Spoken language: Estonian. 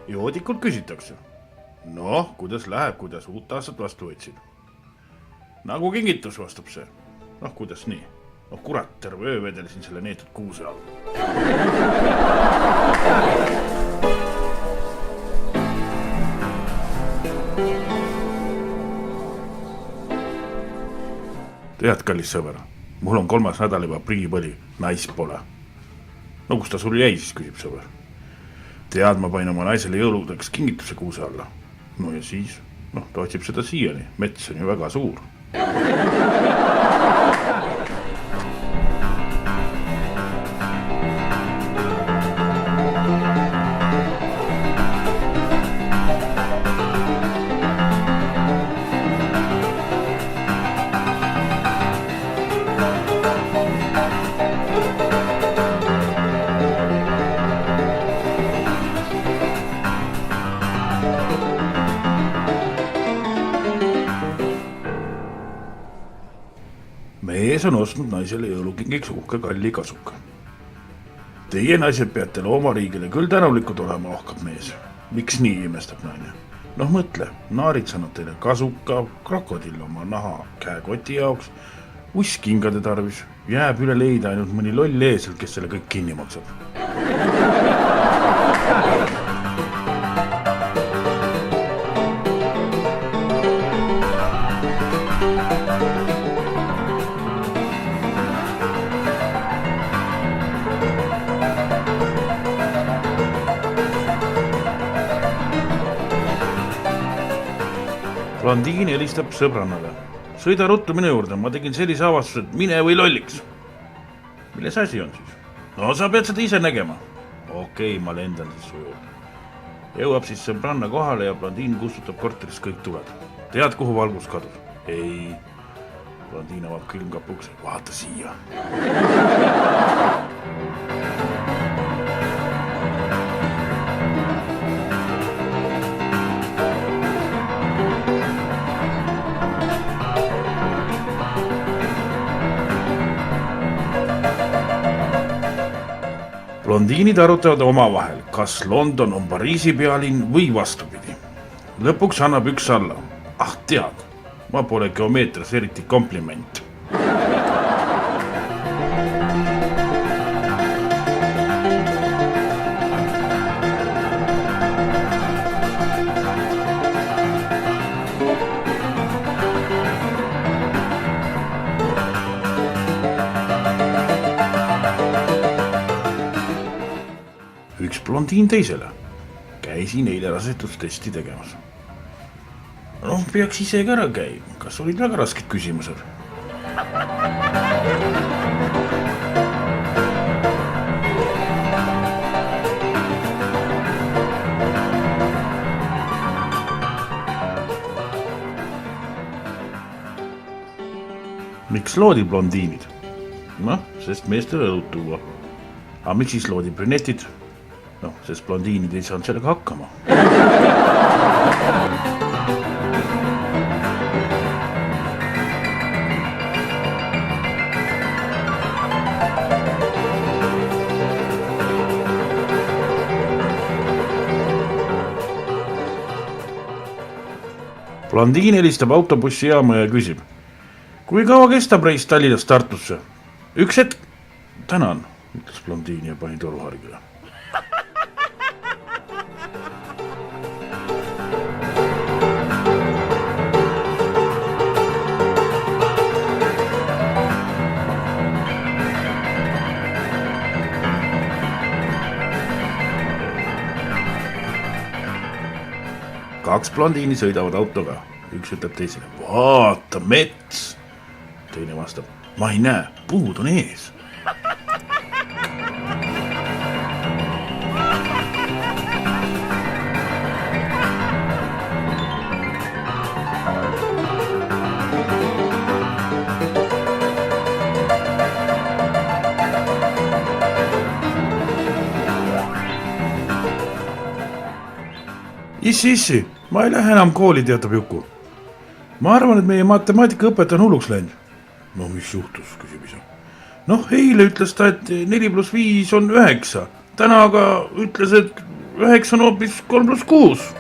Joodikult küsitakse. Noh, kuidas läheb, kuidas uut aastat vastu võtsid? Nagu kingitus vastab see. Noh, kuidas nii? Noh, kurat, terve öö vedelisin selle neetud kuuse all. Tead, kallis sõber, mul on 3. nädal juba priipõli, naist pole. No kus ta sul jäi, siis küsib sõber. Tead, ma pain oma naisele jõuludeks kingituse kuuse alla. No ja siis, ta otsib seda siiani, mets on ju väga suur. Mees on ostnud naisele jõulukingiks uhke kalli kasuka. Teie naised peate loomariigile küll tänulikud olema, ohkab mees. Miks nii, imestab naine? Noh, mõtle, naarid saanud teile kasuka, krokodill oma naha käekoti jaoks, uss kingade tarvis, jääb üle leida ainult mõni loll eesel, kes selle kõik kinni maksab. Blondiin helistab sõbrannale. Sõida ruttu minu juurde, ma tegin sellise avastuse, et mine või lolliks. Milles asi on siis? No sa pead seda ise nägema. Okei, ma lendan siis su juurde. Jõuab siis sõbranna kohale ja blondiin kustutab korteris kõik tuled. Tead, kuhu valgus kadus? Ei. Blondiin avab külmkapuks, vaata siia. Blondiinid arutavad omavahel, kas London on Pariisi pealinn või vastupidi. Lõpuks annab üks alla. Ah, tead, ma pole geomeetras eriti kompliment. Üks blondiin teisele. Käisin eile rasedustesti tegemas. Noh, peaks ise ka ära käima. Kas olid väga rasked küsimused? Miks loodi blondiinid? Noh, sest meestele õlut tuua. Aga miks siis loodi brünetid? Noh, sest blondiinid ei saanud sellega hakkama. Blondiin helistab autobussijaama ja küsib. Kui kaua kestab reis Tallinnast Tartusse? Üks hetk. Tänan, ütles blondiin ja pani toruhargile. Kaks blondiini sõidavad autoga. Üks ütleb teisele, vaata mets. Teine vastab, ma ei näe, puud on ees. Issi, ma ei lähe enam kooli, teatab Juku. Ma arvan, et meie matemaatikaõpetaja on hulluks läinud. No mis juhtus, küsib isa. Noh, eile ütles ta, et 4 + 5 on 9. Täna aga ütles, et 9 on hoopis 3 + 6.